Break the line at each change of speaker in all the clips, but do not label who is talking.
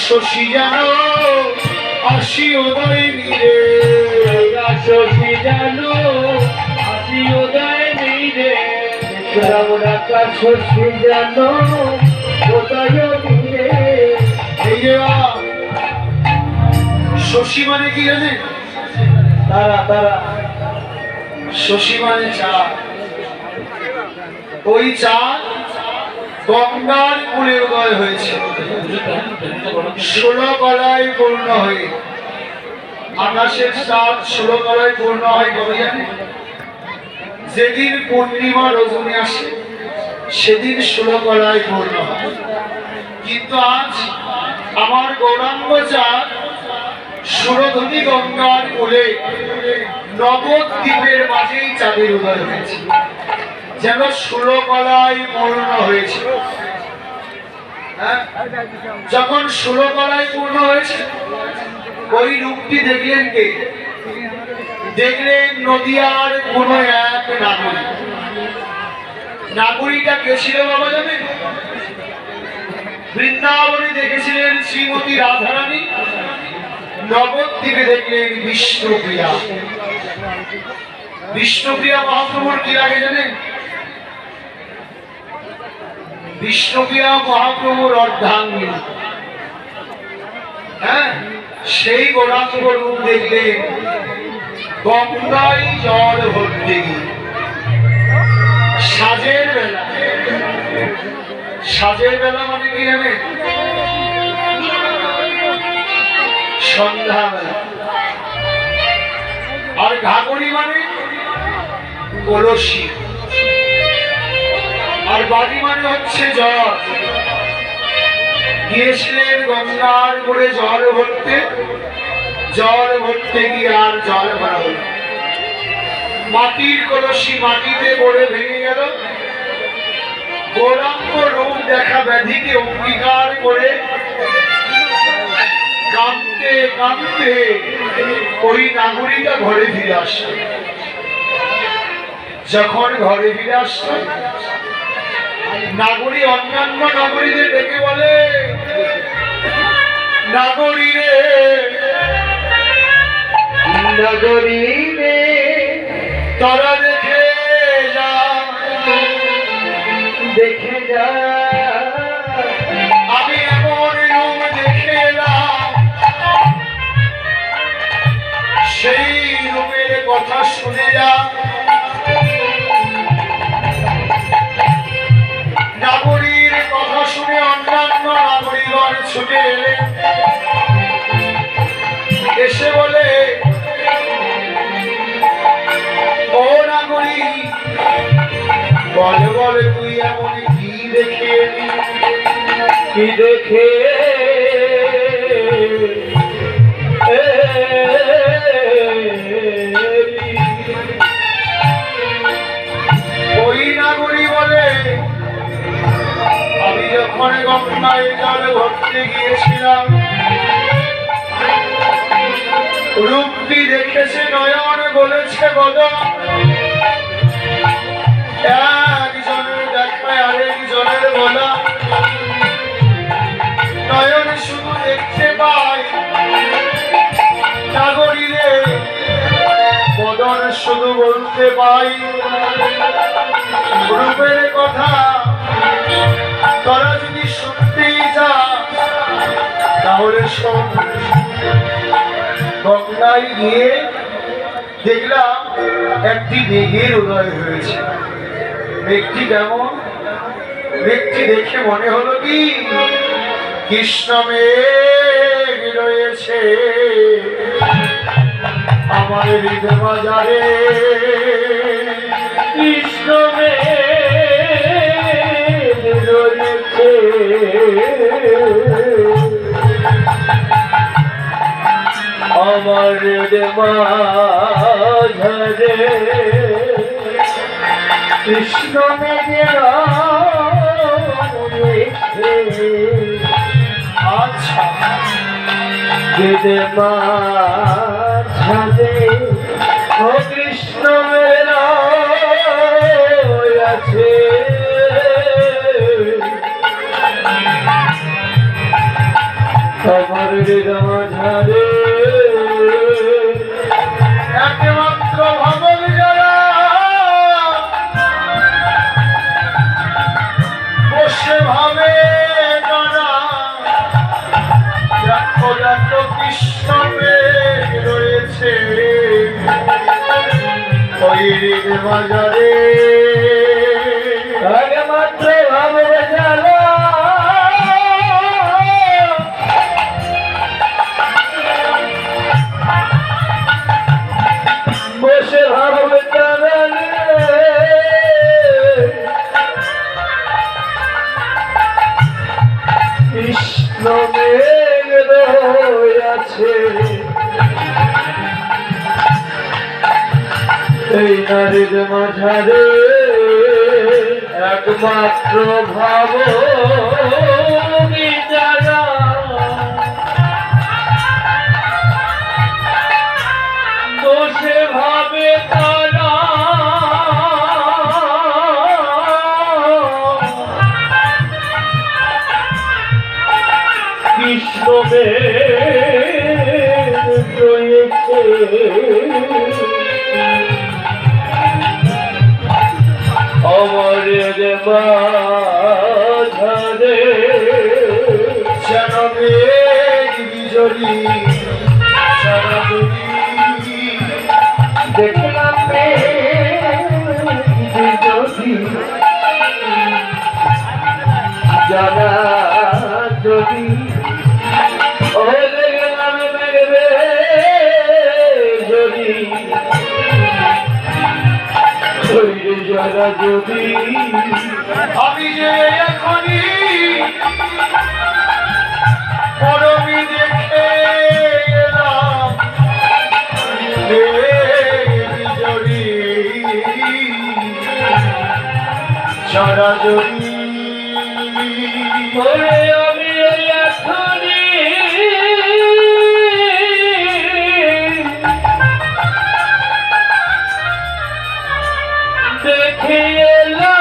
শশী জানো আসি উদয় নীরে,
শশী জানো আসি উদয় নীরে, রামরাকা শশী জানো উদয় নীরে।
এই যে শশী মানে কি জানে?
তারা তারা।
শশী মানে চাঁদ। ওই চাঁদ গঙ্গার কূলে উদয় হয়েছে 16 কলায় পূর্ণ হয়ে। আকাশের চাঁদ 16 কলায় পূর্ণ হয় কবে জানে? যেদিন পূর্ণিমা রজনী আসে সেদিন 16 কলায় পূর্ণ হয়। কিন্তু আজ আমার গৌরাঙ্গ চাঁদ সুরধনী গঙ্গার কূলে নবদ্বীপের মাঝেই চাঁদের উদয় হয়েছে, যেন 16 কলায় পূর্ণ হয়েছে। যখন 16 কলায় পূর্ণ হয়েছে ওই রূপটি দেখলেন কে? দেখলেন নদিয়ার কোন এক নাগরী। নাগরীটা কে ছিল বাবা জানেন? বৃন্দাবনে দেখেছিলেন শ্রীমতী রাধারানী, নবদ্বীপে দেখলেন বিষ্ণুপ্রিয়া। বিষ্ণুপ্রিয়া মহাপ্রভুর কি লাগে জানেন? বিষ্ণুপ্রিয়া মহাপ্রভুর অর্ধাঙ্গিনী। হ্যাঁ, সেই গৌরাঙ্গ রূপ দেখলেন গঙ্গায় জল ভর্তি সাজের বেলা। সাজের বেলা মানে কি জানেন? সন্ধ্যাবেলা। আর ঘাগরি মানে কলসি, আর বাড়ি মানে হচ্ছে জল। গিয়েছিলেন গঙ্গার করে জল ভরতে গিয়ে আর জল ভরা হল। মাটির কলসি মাটিতে পড়ে ভেঙে গেল। গৌরাঙ্গ রূপ দেখা ব্যাধিকে অঙ্গীকার করে কাঁদতে কাঁদতে ওই নাগরীটা ঘরে ফিরে আসলো। যখন ঘরে ফিরে আসলো নাগরী অন্যান্য নাগরীদের ডেকে বলে, নাগরী রে
নগরী রে
তারা দেখে যা,
দেখে যা,
আমি এমন রূপ দেখে এলাম। সেই রূপের কথা শুনে যা। নাগরীর কথা শুনে অন্যান্য নাগরীগণ ছুটে এলেন, এসে বলে, ও নাগরী বলে বলে তুই এমন কি দেখে এলি?
কি দেখে
ওই নাগরী বলে, আমি যখন গঙ্গায় জল ভরতে গিয়েছিলাম রূপটি দেখেছে নয়ন, বলেছে বদন। একজনের দেখায় আরেকজনের বলা, নয়ন শুধু দেখতে পাই নাগরীরে, বদন শুধু বলতে পাই। রূপের কথা তোরা যদি শুনতেই যা তাহলে শোন। গঙ্গায় গিয়ে দেখলাম একটি মেঘের উদয় হয়েছে। মেঘটি কেমন? মেঘটি দেখে মনে হলো কি কৃষ্ণ মেঘ রয়েছে আমার হৃদয় বাজারে।
কৃষ্ণ মেঘ রয়েছে আমার মাঝারে। কৃষ্ণ মেঘের রয়েছে।
আচ্ছা,
হৃদয় মাঝারে ও কৃষ্ণ মেঘ আছে। নারীর মাঝারে
একমাত্র ভাবল যারা বসে ভাবে যারা দেখো দেখো কৃষ্ণ মেঘ রয়েছে হরির বাজারে
একমাত্র ভাবে যারা বসে ভাবে তারা কৃষ্ণ মেঘ রয়েছে এই নারীর মাঝারে একমাত্র ভাব যারা বসে ভাবে তারা কৃষ্ণ রয়েছে অমরের মাঝারে
যেন মেঘ বিজলি সারা দুটি
দেখলাম যদি যারা যদি ও দেখলাম মেঘবে যদি যারা যদি
আমি যে এখনই পরমি দেখে এলাম বিজলি সারা জড়ি
ওরে আমি এখনই দেখে এলাম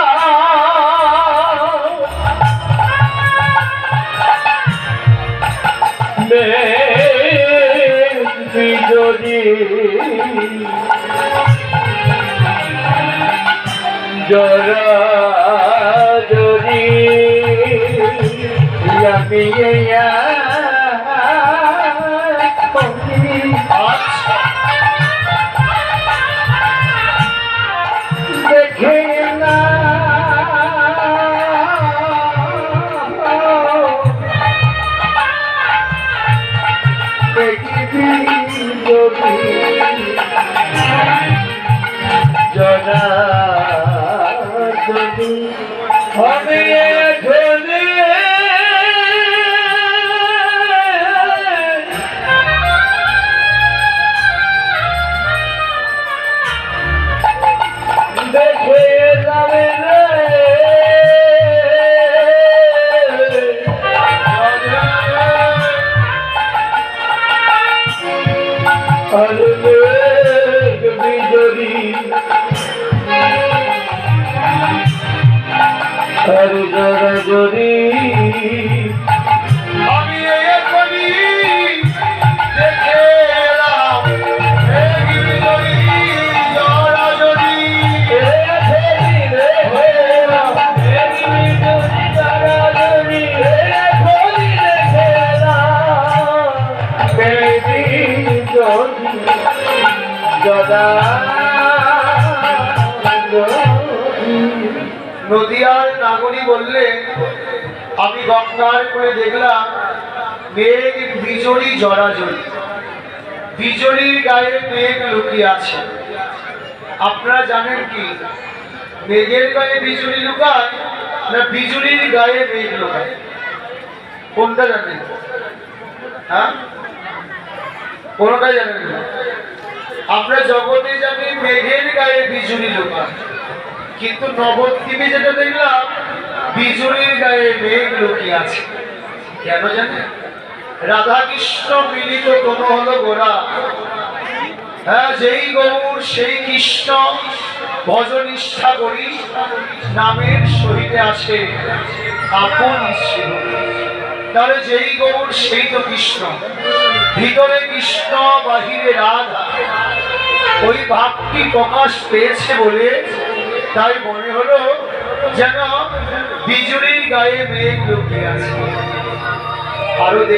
বিজলি জরা জরি আমি
আচ্ছা
দেখে না দেখিবি যদি জনা যদি আমি এখানে দেখে যাবে বিজলি আর যারা যদি
আমি এখনই দেখে এলাম মেঘ বিজলি জরা জড়ি নদিয়ার নাগরী বললে আমি গঙ্গার করে দেখলাম মেঘ বিজলি জড়াজড়ি বিজলির গায়ে মেঘ লুকিয়ে আছে। আপনারা জানেন কি মেঘের গায়ে বিজলি লুকায় না বিজলির গায়ে মেঘ লুকায়? কোনটা জানেন? হ্যাঁ, কোনটা জানেন না? আমরা জগতে জানি মেঘের গায়ে বিজলি লুকায়, কিন্তু নবদ্বীপে যেটা দেখলাম বিজলির গায়ে মেঘ লুকিয়ে আছে। কেন জানেন? রাধা কৃষ্ণ মিলিত কোন হলো গোরা। হ্যাঁ, যেই গৌর সেই কৃষ্ণ ভজন ইচ্ছা করি নামের সহিতে আসে আপন ঈশ্বর। তাহলে যেই গৌর সেই তো কৃষ্ণ, ভিতরে কৃষ্ণ বাহিরে রাধা, ওই ভাবটি প্রকাশ পেয়েছে বলে তাই মনে হলো যেন বিজুলির গায়ে মেঘ লুকিয়ে আছে। আরো